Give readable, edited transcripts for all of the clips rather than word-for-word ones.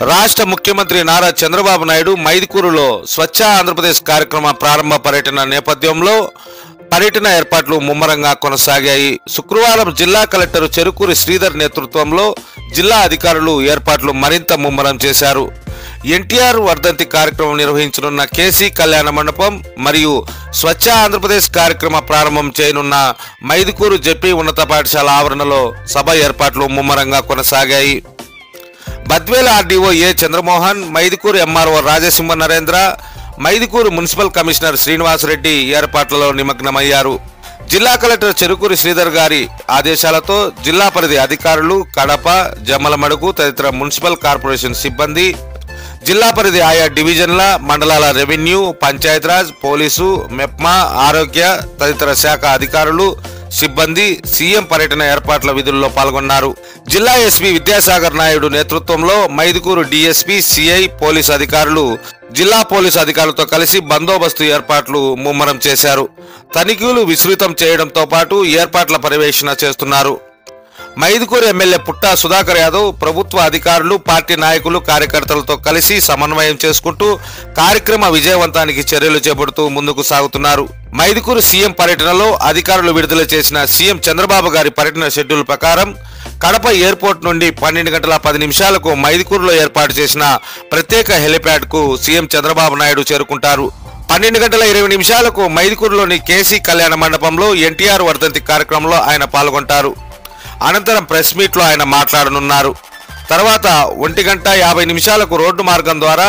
రాష్ట్ర ముఖ్యమంత్రి నారా చంద్రబాబు నాయుడు మైదుకూరులో స్వచ్ఛ ఆంధ్రప్రదేశ్ కార్యక్రమ ప్రారంభ పర్యటన నేపథ్యంలో పర్యటన ఏర్పాట్లు ముమ్మరంగా కొనసాగాయి. శుక్రవారం జిల్లా కలెక్టర్ చెరుకూరి శ్రీధర్ నేతృత్వంలో జిల్లా అధికారులు ఏర్పాట్లు మరింత ముమ్మరం చేశారు. ఎన్టీఆర్ వర్ధంతి కార్యక్రమం నిర్వహించనున్న కేసీ కళ్యాణ మండపం మరియు స్వచ్ఛ ఆంధ్రప్రదేశ్ కార్యక్రమ ప్రారంభం చేయనున్న మైదుకూరు జెపి ఉన్నత పాఠశాల ఆవరణలో సభ ఏర్పాట్లు ముమ్మరంగా కొనసాగాయి. Badvel RDO A Chandramohan, Mydukur MRO Rajasimha Narendra, Mydukur municipal commissioner Srinivasa Reddy ఏర్పాట్లలో నిమగ్నమయ్యారు. జిల్లా కలెక్టర్ చెరుకూరి శ్రీధర్ గారి ఆదేశాలతో జిల్లా పరిధి అధికారులు, కడప, జమ్మలమడుగు తదితర మున్సిపల్ కార్పొరేషన్ సిబ్బంది, జిల్లా పరిధి ఆయా డివిజన్ల, మండలాల రెవెన్యూ, పంచాయతీరాజ్, పోలీసు, మెప్మా, ఆరోగ్య తదితర శాఖ అధికారులు, సిబ్బంది సీఎం పర్యటన ఏర్పాట్ల విధుల్లో పాల్గొన్నారు. జిల్లా ఎస్పీ విద్యాసాగర్ నాయుడు నేతృత్వంలో మైదుకూరు డీఎస్పీ, సిఐ, పోలీసు అధికారులు జిల్లా పోలీసు అధికారులతో కలిసి బందోబస్తు ఏర్పాట్లు ముమ్మరం చేశారు. తనిఖీలు విస్తృతం చేయడంతో పాటు ఏర్పాట్ల పర్యవేక్షణ చేస్తున్నారు. మైదుకూరు ఎమ్మెల్యే పుట్టా సుధాకర్ యాదవ్ ప్రభుత్వ అధికారులు, పార్టీ నాయకులు, కార్యకర్తలతో కలిసి సమన్వయం చేసుకుంటూ కార్యక్రమ విజయవంతానికి చర్యలు చేపడుతూ ముందుకు సాగుతున్నారు. మైదుకూరు సీఎం పర్యటనలో అధికారులు విడుదల చేసిన సీఎం చంద్రబాబు గారి పర్యటన షెడ్యూల్ ప్రకారం కడప ఎయిర్పోర్ట్ నుండి 12:10 మైదుకూరులో ఏర్పాటు చేసిన ప్రత్యేక హెలిప్యాడ్ కు సీఎం చంద్రబాబు నాయుడు చేరుకుంటారు. 12:20 మైదుకూరులోని కేసీ కళ్యాణ మండపంలో ఎన్టీఆర్ వర్ధంతి కార్యక్రమంలో ఆయన పాల్గొంటారు. అనంతరం ప్రెస్ మీట్లో ఆయన మాట్లాడనున్నారు. తర్వాత 1:50 రోడ్డు మార్గం ద్వారా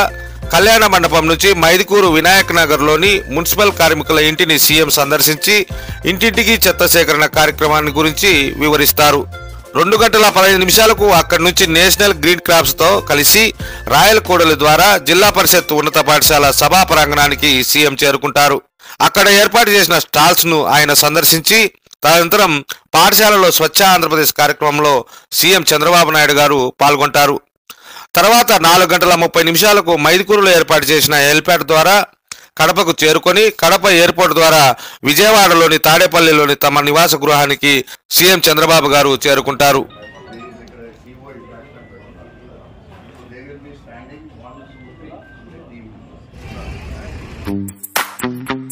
కళ్యాణ మండపం నుంచి మైదుకూరు వినాయక్ నగర్లోని మున్సిపల్ కార్మికుల ఇంటిని సీఎం సందర్శించి ఇంటింటికి చెత్త సేకరణ కార్యక్రమాన్ని గురించి వివరిస్తారు. 2:15 అక్కడి నుంచి నేషనల్ గ్రీన్ క్రాప్స్ తో కలిసి రాయల్ కోడల ద్వారా జిల్లా పరిషత్ ఉన్నత పాఠశాల సభా ప్రాంగణానికి సీఎం చేరుకుంటారు. అక్కడ ఏర్పాటు చేసిన స్టాల్స్ ను ఆయన సందర్శించి తదనంతరం పాఠశాలలో స్వచ్ఛ ఆంధ్రప్రదేశ్ కార్యక్రమంలో సీఎం చంద్రబాబు నాయుడు గారు పాల్గొంటారు. తర్వాత 4:30 మైదుకూరులో ఏర్పాటు చేసిన హెలిప్యాడ్ ద్వారా కడపకు చేరుకొని కడప ఎయిర్పోర్ట్ ద్వారా విజయవాడలోని తాడేపల్లిలోని తమ నివాస గృహానికి సీఎం చంద్రబాబు గారు చేరుకుంటారు. Thank you.